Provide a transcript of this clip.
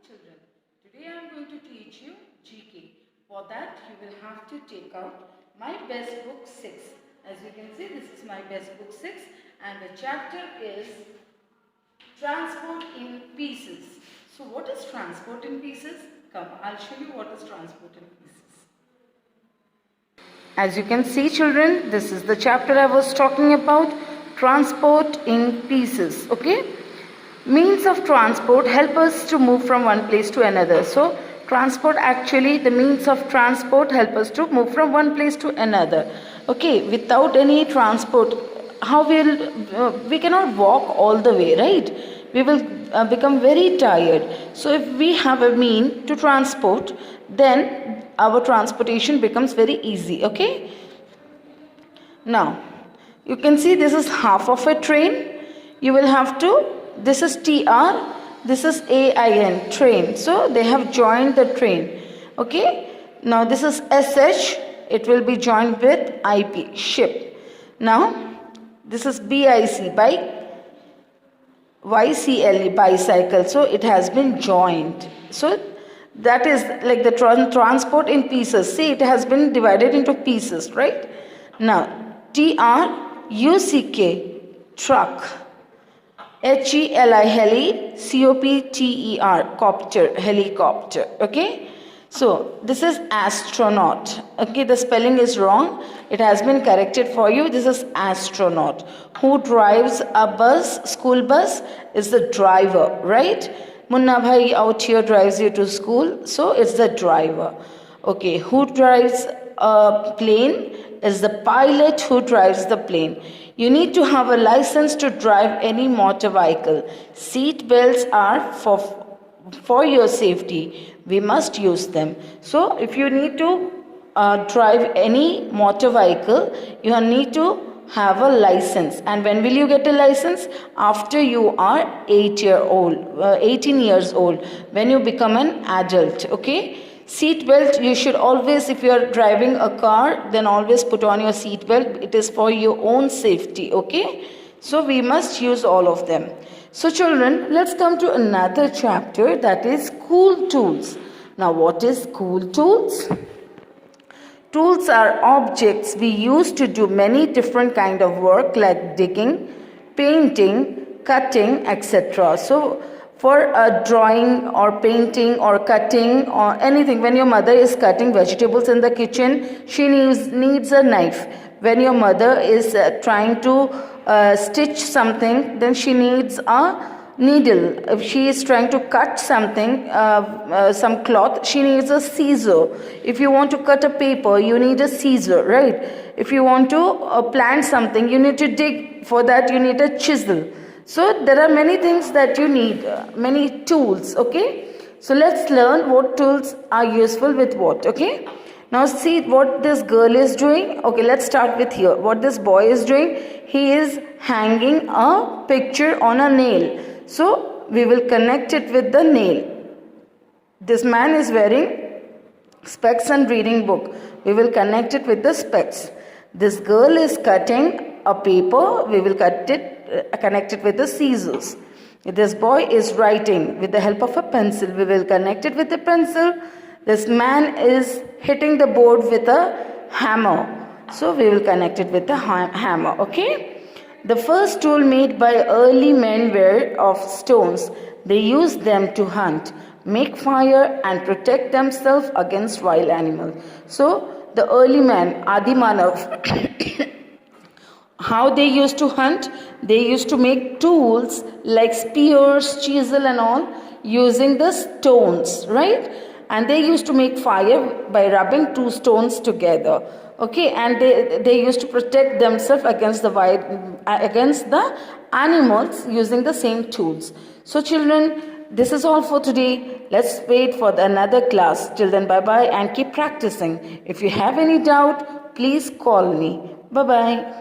children. Today I am going to teach you GK. For that you will have to take out my best book 6. As you can see, this is my best book 6 and the chapter is Transport in Pieces. So what is transport in pieces? Come, I'll show you what is transport in pieces. As you can see children, this is the chapter I was talking about, transport in pieces. Okay? Means of transport help us to move from one place to another. So transport, actually the means of transport help us to move from one place to another. Okay, without any transport, how will we cannot walk all the way, right? We will become very tired. So if we have a mean to transport, then our transportation becomes very easy. Okay, now you can see this is half of a train. You will have to, this is TR, this is AIN, train. So they have joined the train. Okay, now this is SH, it will be joined with IP, ship. Now this is BIC, bike, YCLE, bicycle. So it has been joined. So that is like the transport in pieces. See, it has been divided into pieces, right? Now TRUCK, truck. HELI, heli, COPTER, copter, helicopter. Okay, so this is astronaut. Okay, the spelling is wrong, it has been corrected for you. This is astronaut. Who drives a bus, school bus, is the driver, right? Munna bhai out here drives you to school, so it's the driver. Okay, who drives a plane is the pilot who drives the plane. You need to have a license to drive any motor vehicle. Seat belts are for your safety. We must use them. So if you need to drive any motor vehicle, you need to have a license. And when will you get a license? After you are 18 years old, when you become an adult. Okay. Seat belt, you should always, if you are driving a car, then always put on your seat belt. It is for your own safety. Okay, so we must use all of them. So children, let's come to another chapter, that is school tools. Now what is school tools? Tools are objects we use to do many different kind of work like digging, painting, cutting, etc. So for drawing or painting or cutting or anything, when your mother is cutting vegetables in the kitchen, she needs a knife. When your mother is trying to stitch something, then she needs a needle. If she is trying to cut something, some cloth, she needs a scissor. If you want to cut a paper, you need a scissor, right? If you want to plant something, you need to dig. For that, you need a chisel. So there are many things that you need, many tools. Okay, so let's learn what tools are useful with what. Okay, now see what this girl is doing. Okay, let's start with here. What this boy is doing, he is hanging a picture on a nail. So we will connect it with the nail. This man is wearing specs and reading book. We will connect it with the specs. This girl is cutting a paper. We will connect it with the scissors. This boy is writing with the help of a pencil. We will connect it with the pencil. This man is hitting the board with a hammer. So we will connect it with the hammer. Okay. The first tool made by early men were of stones. They used them to hunt, make fire and protect themselves against wild animals. So the early man, Adi Manav, how they used to hunt? They used to make tools like spears, chisel and all using the stones, right? And they used to make fire by rubbing two stones together. Okay, and they used to protect themselves against the animals using the same tools. So children, this is all for today. Let's wait for another class. Till then, bye-bye and keep practicing. If you have any doubt, please call me. Bye-bye.